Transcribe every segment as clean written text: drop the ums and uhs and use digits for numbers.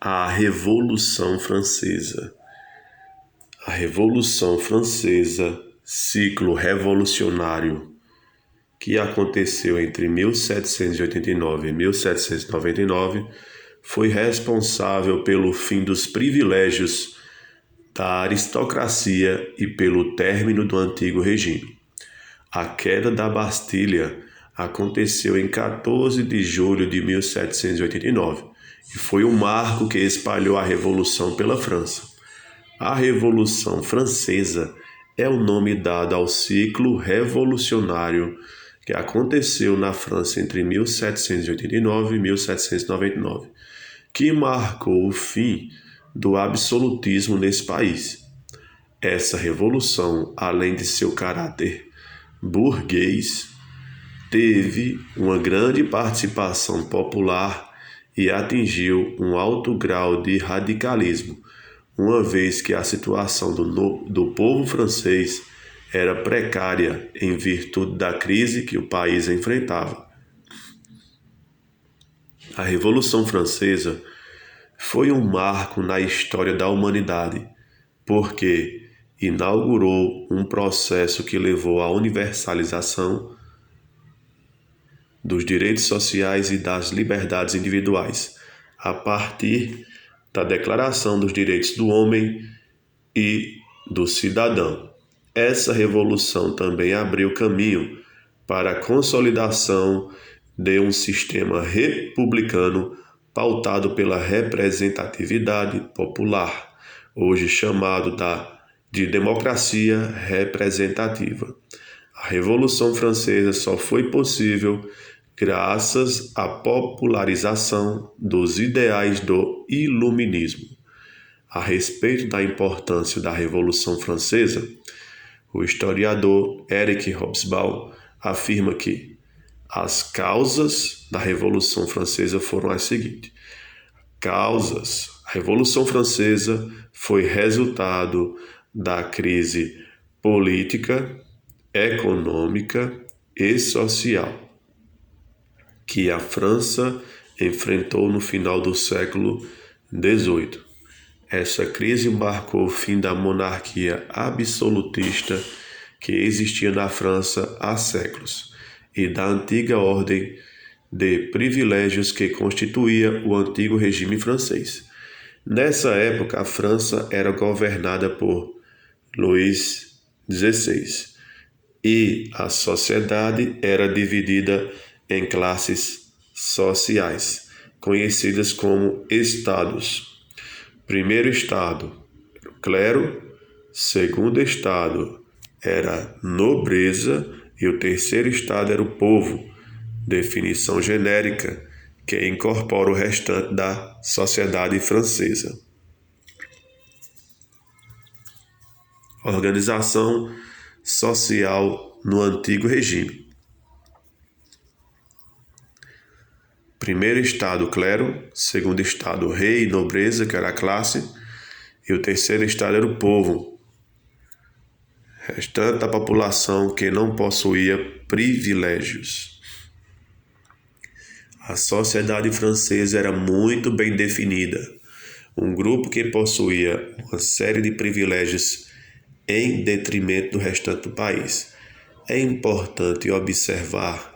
A Revolução Francesa. A Revolução Francesa, ciclo revolucionário que aconteceu entre 1789 e 1799, foi responsável pelo fim dos privilégios da aristocracia e pelo término do antigo regime. A queda da Bastilha aconteceu em 14 de julho de 1789 e foi um marco que espalhou a Revolução pela França. A Revolução Francesa é o nome dado ao ciclo revolucionário que aconteceu na França entre 1789 e 1799, que marcou o fim do absolutismo nesse país. Essa revolução, além de seu caráter burguês, teve uma grande participação popular e atingiu um alto grau de radicalismo, uma vez que a situação do povo francês era precária em virtude da crise que o país enfrentava. A Revolução Francesa foi um marco na história da humanidade, porque inaugurou um processo que levou à universalização dos direitos sociais e das liberdades individuais, a partir da Declaração dos Direitos do Homem e do Cidadão. Essa revolução também abriu caminho para a consolidação de um sistema republicano pautado pela representatividade popular, hoje chamado de democracia representativa. A Revolução Francesa só foi possível graças à popularização dos ideais do iluminismo. A respeito da importância da Revolução Francesa, o historiador Éric Hobsbawm afirma que as causas da Revolução Francesa foram as seguintes. A Revolução Francesa foi resultado da crise política, econômica e social que a França enfrentou no final do século XVIII. Essa crise marcou o fim da monarquia absolutista que existia na França há séculos e da antiga ordem de privilégios que constituía o antigo regime francês. Nessa época, a França era governada por Luís XVI e a sociedade era dividida em classes sociais, conhecidas como estados. Primeiro estado era o clero, segundo estado era nobreza e o terceiro estado era o povo, definição genérica que incorpora o restante da sociedade francesa. Organização social no antigo regime. Primeiro estado, clero, segundo estado, rei e nobreza, que era a classe, e o terceiro estado era o povo, restante da população que não possuía privilégios. A sociedade francesa era muito bem definida, um grupo que possuía uma série de privilégios em detrimento do restante do país. É importante observar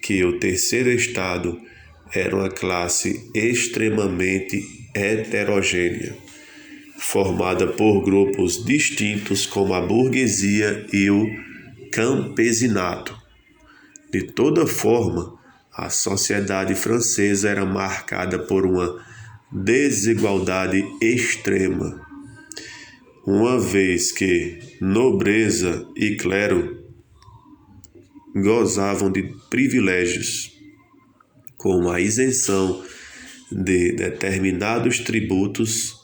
que o terceiro estado era uma classe extremamente heterogênea, formada por grupos distintos como a burguesia e o campesinato. De toda forma, a sociedade francesa era marcada por uma desigualdade extrema, uma vez que nobreza e clero gozavam de privilégios, como a isenção de determinados tributos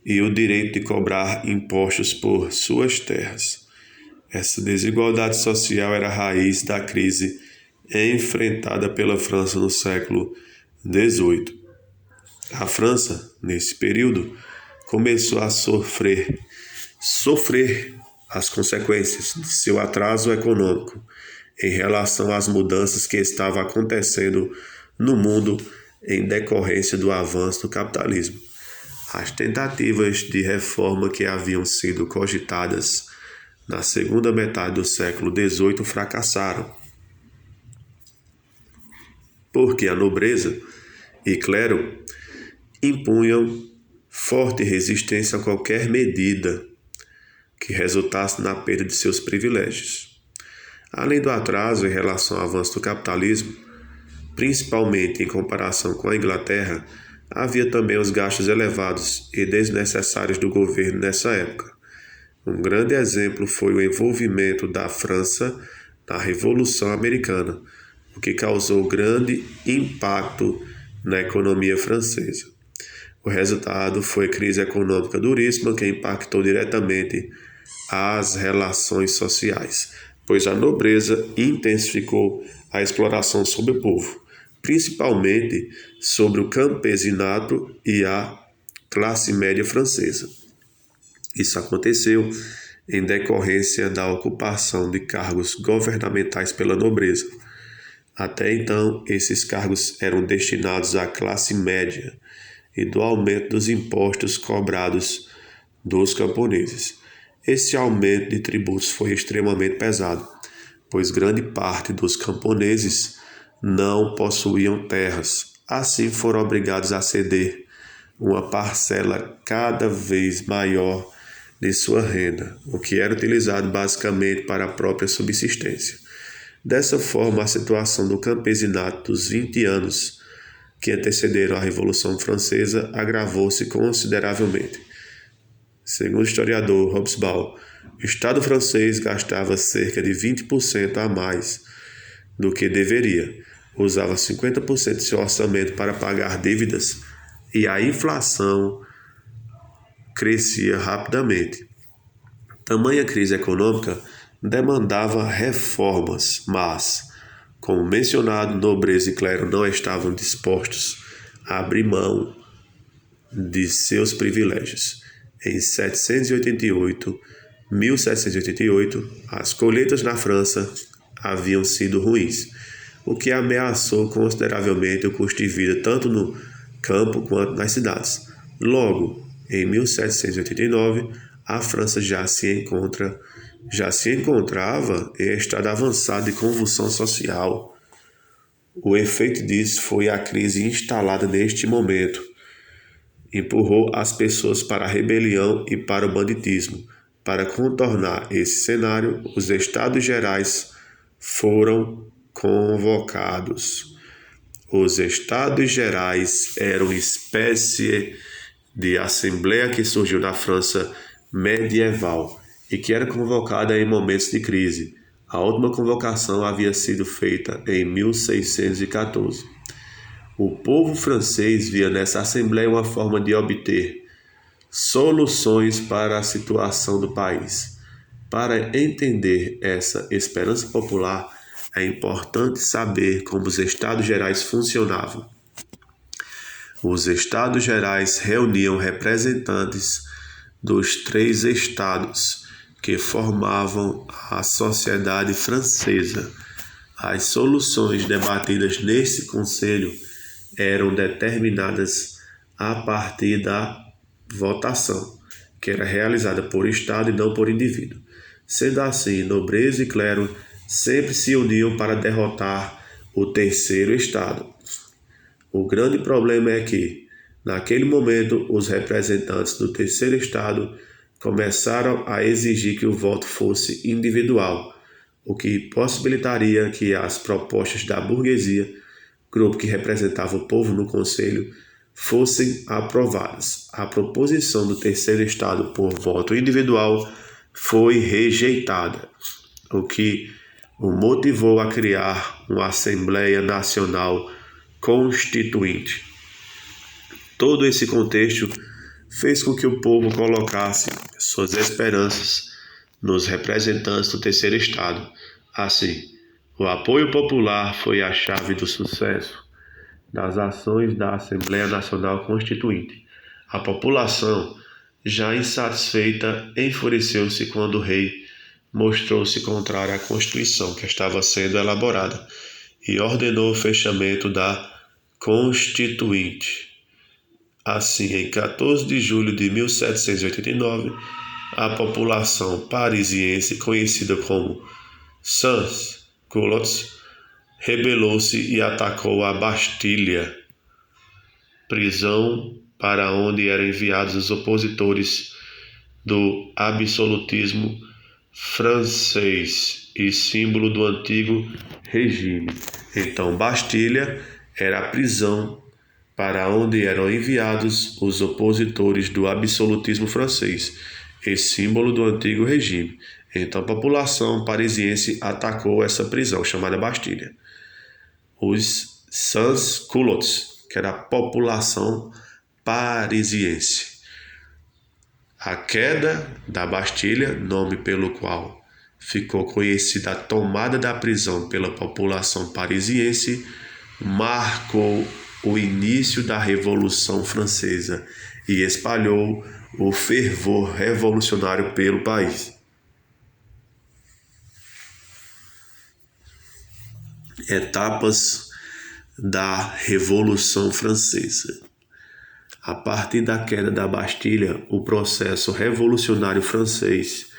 e o direito de cobrar impostos por suas terras. Essa desigualdade social era a raiz da crise enfrentada pela França no século XVIII. A França, nesse período, começou a sofrer as consequências de seu atraso econômico em relação às mudanças que estavam acontecendo no mundo em decorrência do avanço do capitalismo. As tentativas de reforma que haviam sido cogitadas na segunda metade do século XVIII fracassaram, porque a nobreza e clero impunham forte resistência a qualquer medida que resultasse na perda de seus privilégios. Além do atraso em relação ao avanço do capitalismo, principalmente em comparação com a Inglaterra, havia também os gastos elevados e desnecessários do governo nessa época. Um grande exemplo foi o envolvimento da França na Revolução Americana, o que causou grande impacto na economia francesa. O resultado foi crise econômica duríssima que impactou diretamente as relações sociais, pois a nobreza intensificou a exploração sobre o povo, principalmente sobre o campesinato e a classe média francesa. Isso aconteceu em decorrência da ocupação de cargos governamentais pela nobreza. Até então, esses cargos eram destinados à classe média e do aumento dos impostos cobrados dos camponeses. Esse aumento de tributos foi extremamente pesado, pois grande parte dos camponeses não possuíam terras. Assim foram obrigados a ceder uma parcela cada vez maior de sua renda, o que era utilizado basicamente para a própria subsistência. Dessa forma, a situação do campesinato dos 20 anos que antecederam a Revolução Francesa agravou-se consideravelmente. Segundo o historiador Hobsbawm, o Estado francês gastava cerca de 20% a mais do que deveria, usava 50% de seu orçamento para pagar dívidas e a inflação crescia rapidamente. Tamanha crise econômica demandava reformas, mas, como mencionado, nobreza e clero não estavam dispostos a abrir mão de seus privilégios. Em 1788, as colheitas na França haviam sido ruins, o que ameaçou consideravelmente o custo de vida tanto no campo quanto nas cidades. Logo, em 1789, a França já se encontrava em estado avançado de convulsão social. O efeito disso foi a crise instalada neste momento. Empurrou as pessoas para a rebelião e para o banditismo. Para contornar esse cenário, os Estados Gerais foram convocados. Os Estados Gerais eram uma espécie de assembleia que surgiu na França medieval e que era convocada em momentos de crise. A última convocação havia sido feita em 1614. O povo francês via nessa assembleia uma forma de obter soluções para a situação do país. Para entender essa esperança popular, é importante saber como os Estados Gerais funcionavam. Os Estados Gerais reuniam representantes dos 3 estados que formavam a sociedade francesa. As soluções debatidas nesse conselho eram determinadas a partir da votação, que era realizada por Estado e não por indivíduo. Sendo assim, nobreza e clero sempre se uniam para derrotar o terceiro Estado. O grande problema é que, naquele momento, os representantes do terceiro Estado começaram a exigir que o voto fosse individual, o que possibilitaria que as propostas da burguesia, grupo que representava o povo no conselho, fossem aprovadas. A proposição do terceiro Estado por voto individual foi rejeitada, o que o motivou a criar uma Assembleia Nacional Constituinte. Todo esse contexto fez com que o povo colocasse suas esperanças nos representantes do terceiro Estado. Assim, o apoio popular foi a chave do sucesso das ações da Assembleia Nacional Constituinte. A população, já insatisfeita, enfureceu-se quando o rei mostrou-se contrário à Constituição que estava sendo elaborada e ordenou o fechamento da Constituinte. Assim, em 14 de julho de 1789, a população parisiense, conhecida como sans-culottes, rebelou-se e atacou a Bastilha, prisão para onde eram enviados os opositores do absolutismo francês e símbolo do antigo regime. Então, Bastilha era a prisão para onde eram enviados os opositores do absolutismo francês e símbolo do antigo regime. Então, a população parisiense atacou essa prisão chamada Bastilha. Os sans-culottes, que era a população parisiense. A queda da Bastilha, nome pelo qual ficou conhecida a tomada da prisão pela população parisiense, marcou o início da Revolução Francesa e espalhou o fervor revolucionário pelo país. Etapas da Revolução Francesa. A partir da queda da Bastilha, o processo revolucionário francês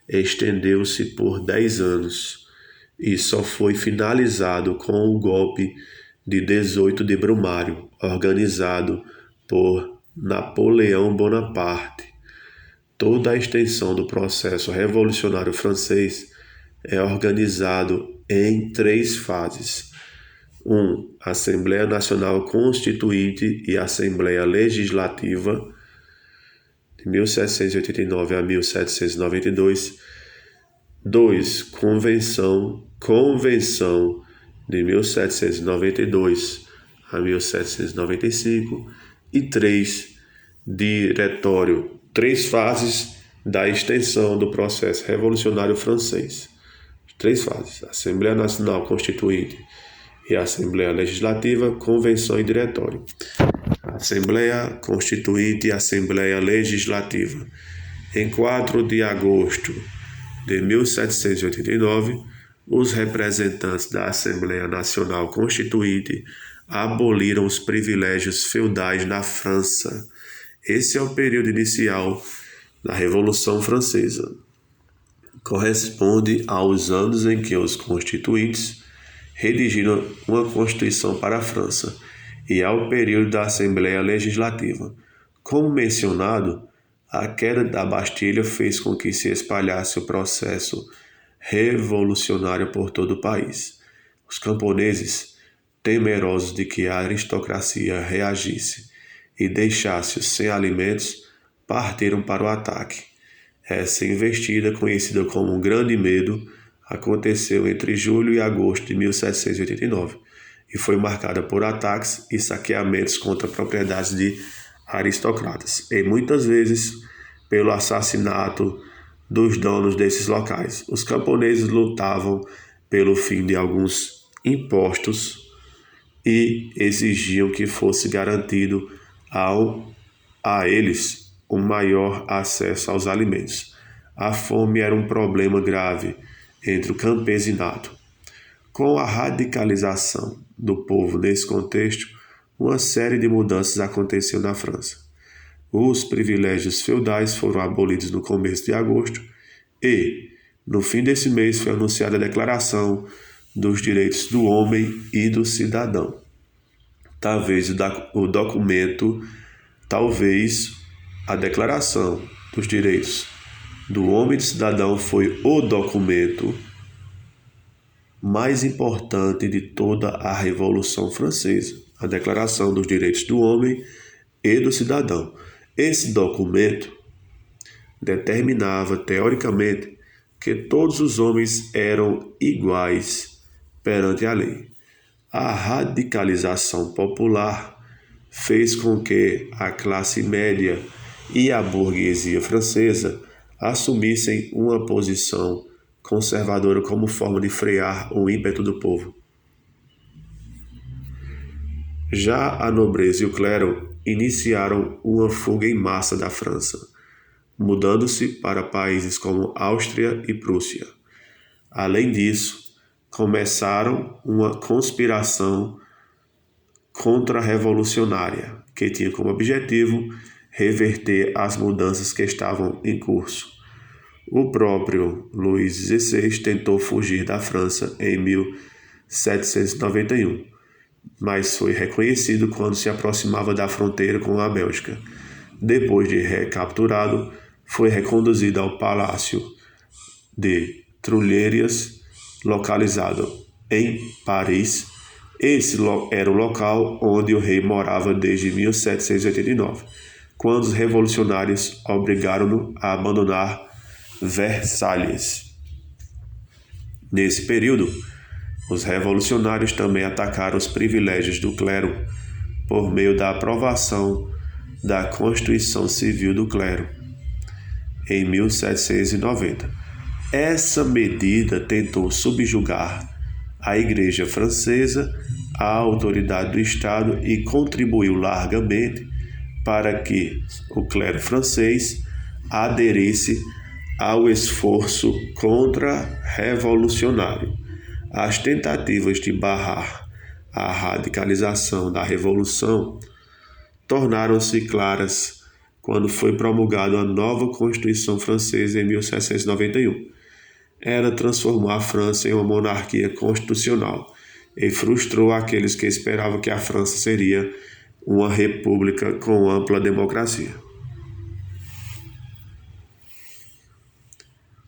estendeu-se por 10 anos e só foi finalizado com o golpe de 18 de Brumário, organizado por Napoleão Bonaparte. Toda a extensão do processo revolucionário francês é organizado em 3 fases. 1. Assembleia Nacional Constituinte e Assembleia Legislativa, de 1789 a 1792. 2. Convenção, de 1792 a 1795. E 3. Diretório. 3 fases da extensão do processo revolucionário francês. 3 fases: Assembleia Nacional Constituinte e Assembleia Legislativa, Convenção e Diretório. Assembleia Constituinte e Assembleia Legislativa. Em 4 de agosto de 1789, os representantes da Assembleia Nacional Constituinte aboliram os privilégios feudais na França. Esse é o período inicial da Revolução Francesa. Corresponde aos anos em que os constituintes redigiram uma Constituição para a França e ao período da Assembleia Legislativa. Como mencionado, a queda da Bastilha fez com que se espalhasse o processo revolucionário por todo o país. Os camponeses, temerosos de que a aristocracia reagisse e deixasse-os sem alimentos, partiram para o ataque. Essa investida, conhecida como um Grande Medo, aconteceu entre julho e agosto de 1789 e foi marcada por ataques e saqueamentos contra propriedades de aristocratas e muitas vezes pelo assassinato dos donos desses locais. Os camponeses lutavam pelo fim de alguns impostos e exigiam que fosse garantido a eles o maior acesso aos alimentos. A fome era um problema grave entre o campesinato. Com a radicalização do povo nesse contexto, uma série de mudanças aconteceu na França. Os privilégios feudais foram abolidos no começo de agosto e, no fim desse mês, foi anunciada a Declaração dos Direitos do Homem e do Cidadão. Talvez a Declaração dos Direitos do Homem e do Cidadão foi o documento mais importante de toda a Revolução Francesa, a Declaração dos Direitos do Homem e do Cidadão. Esse documento determinava, teoricamente, que todos os homens eram iguais perante a lei. A radicalização popular fez com que a classe média e a burguesia francesa assumissem uma posição conservadora como forma de frear o ímpeto do povo. Já a nobreza e o clero iniciaram uma fuga em massa da França, mudando-se para países como Áustria e Prússia. Além disso, começaram uma conspiração contra-revolucionária que tinha como objetivo reverter as mudanças que estavam em curso. O próprio Luís XVI tentou fugir da França em 1791, mas foi reconhecido quando se aproximava da fronteira com a Bélgica. Depois de recapturado, foi reconduzido ao Palácio de Tuileries, localizado em Paris. Esse era o local onde o rei morava desde 1789, quando os revolucionários obrigaram-no a abandonar Versalhes. Nesse período, os revolucionários também atacaram os privilégios do clero por meio da aprovação da Constituição Civil do Clero em 1790. Essa medida tentou subjugar a Igreja Francesa à autoridade do Estado e contribuiu largamente para que o clero francês aderisse ao esforço contra-revolucionário. As tentativas de barrar a radicalização da Revolução tornaram-se claras quando foi promulgada a nova Constituição Francesa em 1791. Era transformar a França em uma monarquia constitucional e frustrou aqueles que esperavam que a França seria uma república com ampla democracia.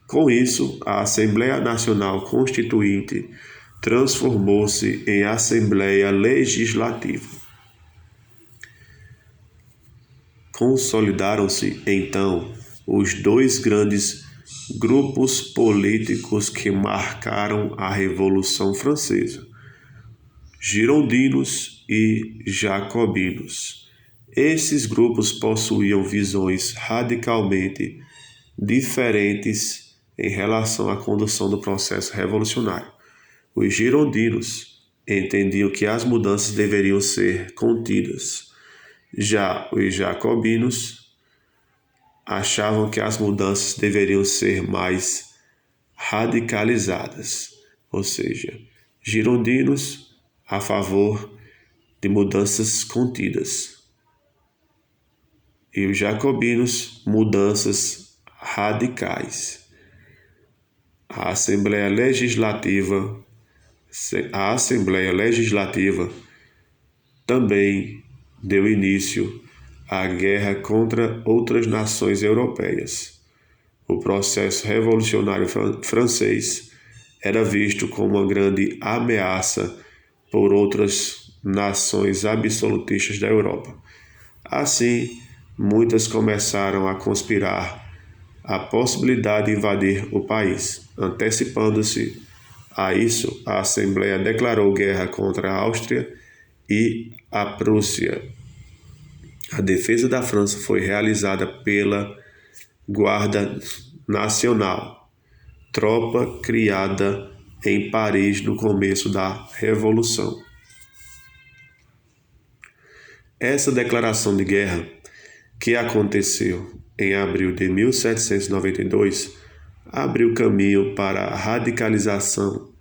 Com isso, a Assembleia Nacional Constituinte transformou-se em Assembleia Legislativa. Consolidaram-se, então, os dois grandes grupos políticos que marcaram a Revolução Francesa: girondinos e jacobinos. Esses grupos possuíam visões radicalmente diferentes em relação à condução do processo revolucionário. Os girondinos entendiam que as mudanças deveriam ser contidas. Já os jacobinos achavam que as mudanças deveriam ser mais radicalizadas, ou seja, girondinos a favor de mudanças contidas e os jacobinos mudanças radicais. A Assembleia Legislativa também deu início à guerra contra outras nações europeias. O processo revolucionário francês era visto como uma grande ameaça por outras nações absolutistas da Europa. Assim, muitas começaram a conspirar a possibilidade de invadir o país. Antecipando-se a isso, a Assembleia declarou guerra contra a Áustria e a Prússia. A defesa da França foi realizada pela Guarda Nacional, tropa criada em Paris no começo da Revolução. Essa declaração de guerra, que aconteceu em abril de 1792, abriu caminho para a radicalização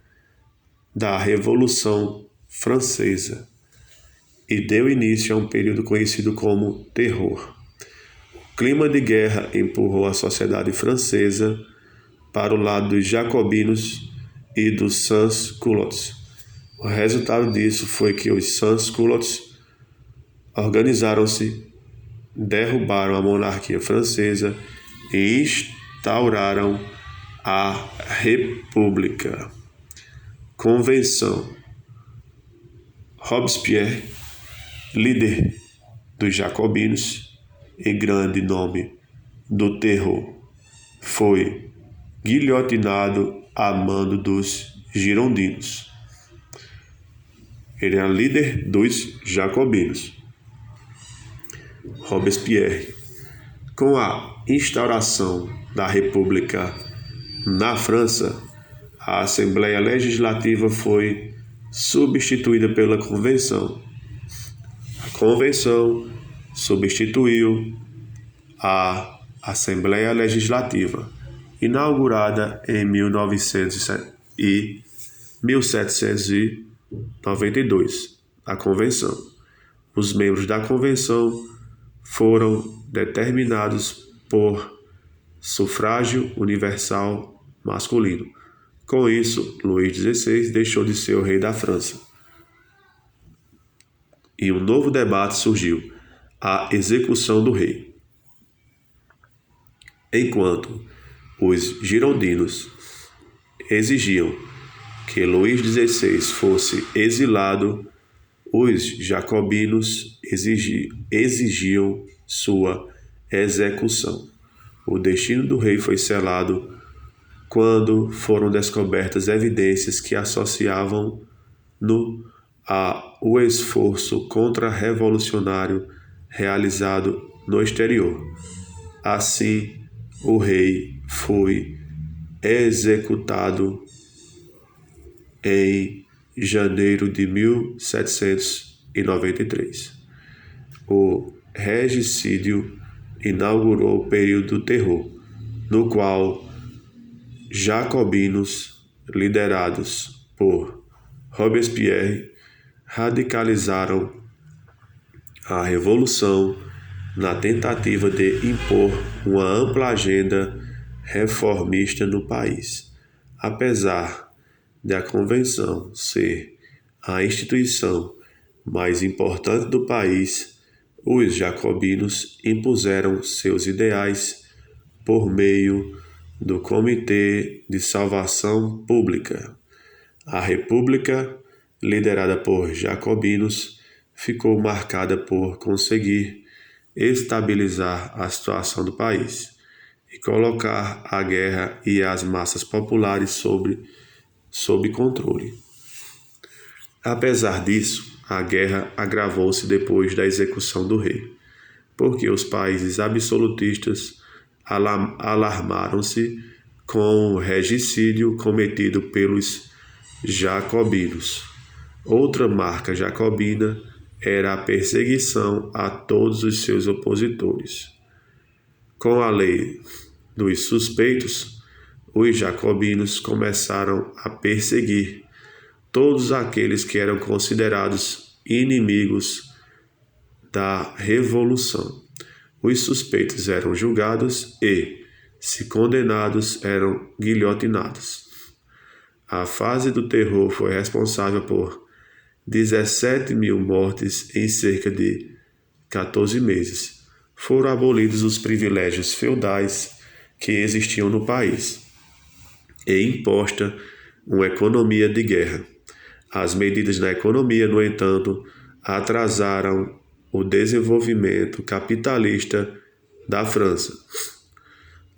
da Revolução Francesa e deu início a um período conhecido como Terror. O clima de guerra empurrou a sociedade francesa para o lado dos jacobinos e dos sans-culottes. O resultado disso foi que os sans-culottes organizaram-se, derrubaram a monarquia francesa e instauraram a República. Convenção. Robespierre, líder dos jacobinos e grande nome do terror, foi guilhotinado a mando dos girondinos. Ele era líder dos jacobinos. Robespierre. Com a instauração da República na França, a Assembleia Legislativa foi substituída pela Convenção. A Convenção substituiu a Assembleia Legislativa, inaugurada em 1792, a Convenção. Os membros da convenção foram determinados por sufrágio universal masculino. Com isso, Luís XVI deixou de ser o rei da França. E um novo debate surgiu: a execução do rei. Enquanto os girondinos exigiam que Luís XVI fosse exilado, os jacobinos exigiam sua execução. O destino do rei foi selado quando foram descobertas evidências que associavam-no ao esforço contra-revolucionário realizado no exterior. Assim, o rei foi executado em janeiro de 1793. O regicídio inaugurou o período do terror, no qual jacobinos, liderados por Robespierre, radicalizaram a revolução na tentativa de impor uma ampla agenda reformista no país. Apesar de a convenção ser a instituição mais importante do país, os jacobinos impuseram seus ideais por meio do Comitê de Salvação Pública. A República, liderada por jacobinos, ficou marcada por conseguir estabilizar a situação do país e colocar a guerra e as massas populares sob controle. Apesar disso, a guerra agravou-se depois da execução do rei, porque os países absolutistas alarmaram-se com o regicídio cometido pelos jacobinos. Outra marca jacobina era a perseguição a todos os seus opositores. Com a lei dos suspeitos, os jacobinos começaram a perseguir todos aqueles que eram considerados inimigos da revolução. Os suspeitos eram julgados e, se condenados, eram guilhotinados. A fase do terror foi responsável por 17 mil mortes em cerca de 14 meses. Foram abolidos os privilégios feudais que existiam no país e imposta uma economia de guerra. As medidas na economia, no entanto, atrasaram o desenvolvimento capitalista da França.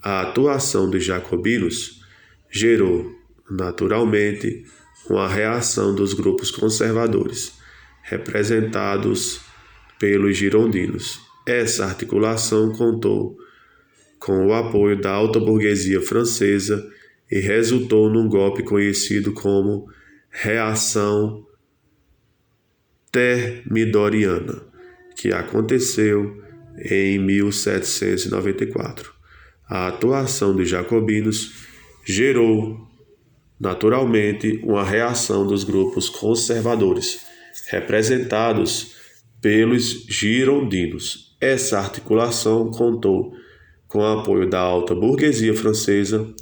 A atuação dos jacobinos gerou, naturalmente, uma reação dos grupos conservadores, representados pelos girondinos. Essa articulação contou com o apoio da alta burguesia francesa e resultou num golpe conhecido como Reação Thermidoriana, que aconteceu em 1794. A atuação dos jacobinos gerou, naturalmente, uma reação dos grupos conservadores, representados pelos girondinos. Essa articulação contou com o apoio da alta burguesia francesa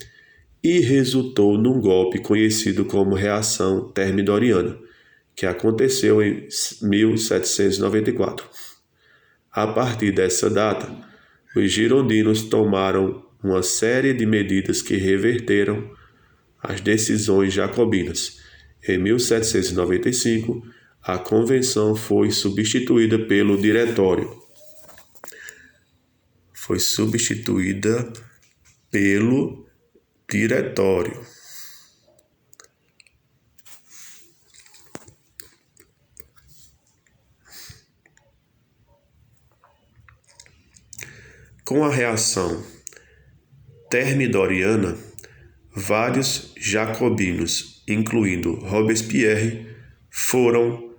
e resultou num golpe conhecido como Reação Thermidoriana, que aconteceu em 1794. A partir dessa data, os girondinos tomaram uma série de medidas que reverteram as decisões jacobinas. Em 1795, a convenção foi substituída pelo Diretório. Com a reação thermidoriana, vários jacobinos, incluindo Robespierre, foram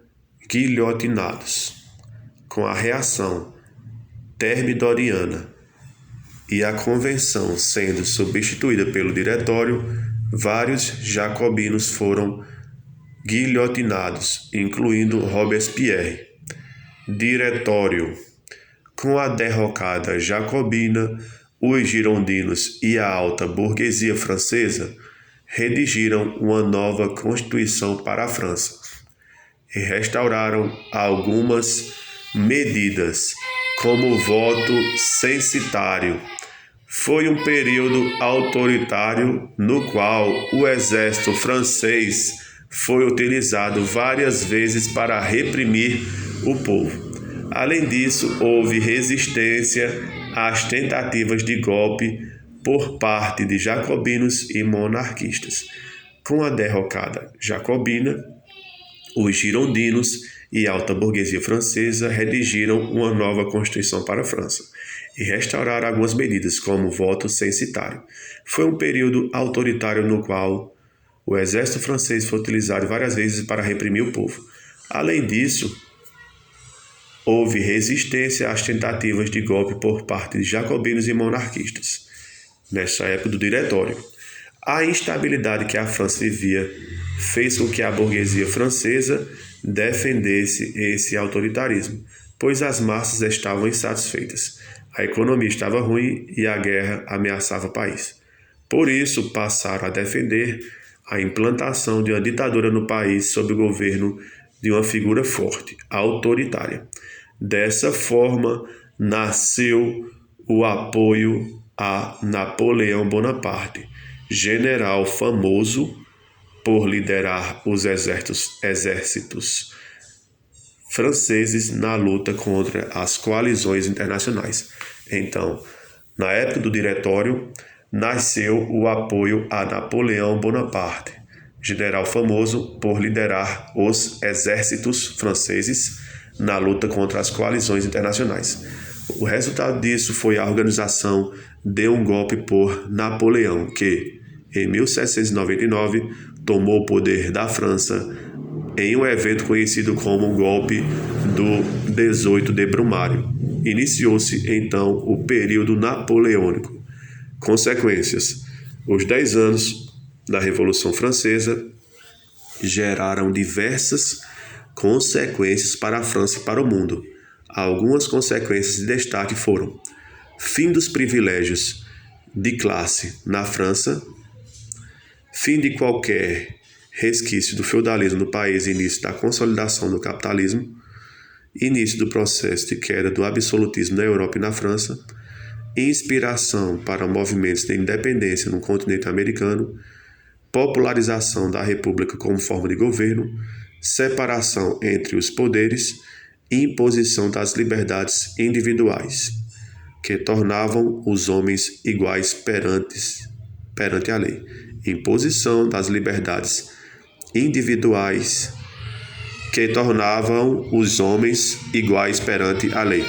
guilhotinados. Com a reação thermidoriana e a convenção sendo substituída pelo Diretório, vários jacobinos foram guilhotinados, incluindo Robespierre. Diretório. Com a derrocada jacobina, os girondinos e a alta burguesia francesa redigiram uma nova constituição para a França e restauraram algumas medidas, como o voto censitário. Foi um período autoritário no qual o exército francês foi utilizado várias vezes para reprimir o povo. Além disso, houve resistência às tentativas de golpe por parte de jacobinos e monarquistas. Com a derrocada jacobina, os girondinos e a alta burguesia francesa redigiram uma nova constituição para a França e restauraram algumas medidas, como o voto censitário. Foi um período autoritário no qual o exército francês foi utilizado várias vezes para reprimir o povo. Além disso, houve resistência às tentativas de golpe por parte de jacobinos e monarquistas, nessa época do Diretório. A instabilidade que a França vivia fez com que a burguesia francesa defendesse esse autoritarismo, pois as massas estavam insatisfeitas, a economia estava ruim e a guerra ameaçava o país. Por isso, passaram a defender a implantação de uma ditadura no país sob o governo de uma figura forte, autoritária. Dessa forma, nasceu o apoio a Napoleão Bonaparte, general famoso por liderar os exércitos franceses na luta contra as coalizões internacionais. Então, na época do Diretório, nasceu o apoio a Napoleão Bonaparte, general famoso por liderar os exércitos franceses na luta contra as coalizões internacionais. O resultado disso foi a organização de um golpe por Napoleão, que, em 1799, tomou o poder da França em um evento conhecido como o golpe do 18 de Brumário. Iniciou-se, então, o período napoleônico. Consequências: os 10 anos da Revolução Francesa geraram diversas consequências para a França e para o mundo. Algumas consequências de destaque foram: fim dos privilégios de classe na França, fim de qualquer resquício do feudalismo no país e início da consolidação do capitalismo, início do processo de queda do absolutismo na Europa e na França, inspiração para movimentos de independência no continente americano, popularização da República como forma de governo, separação entre os poderes e imposição das liberdades individuais, que tornavam os homens iguais perante a lei. Imposição das liberdades individuais, que tornavam os homens iguais perante a lei.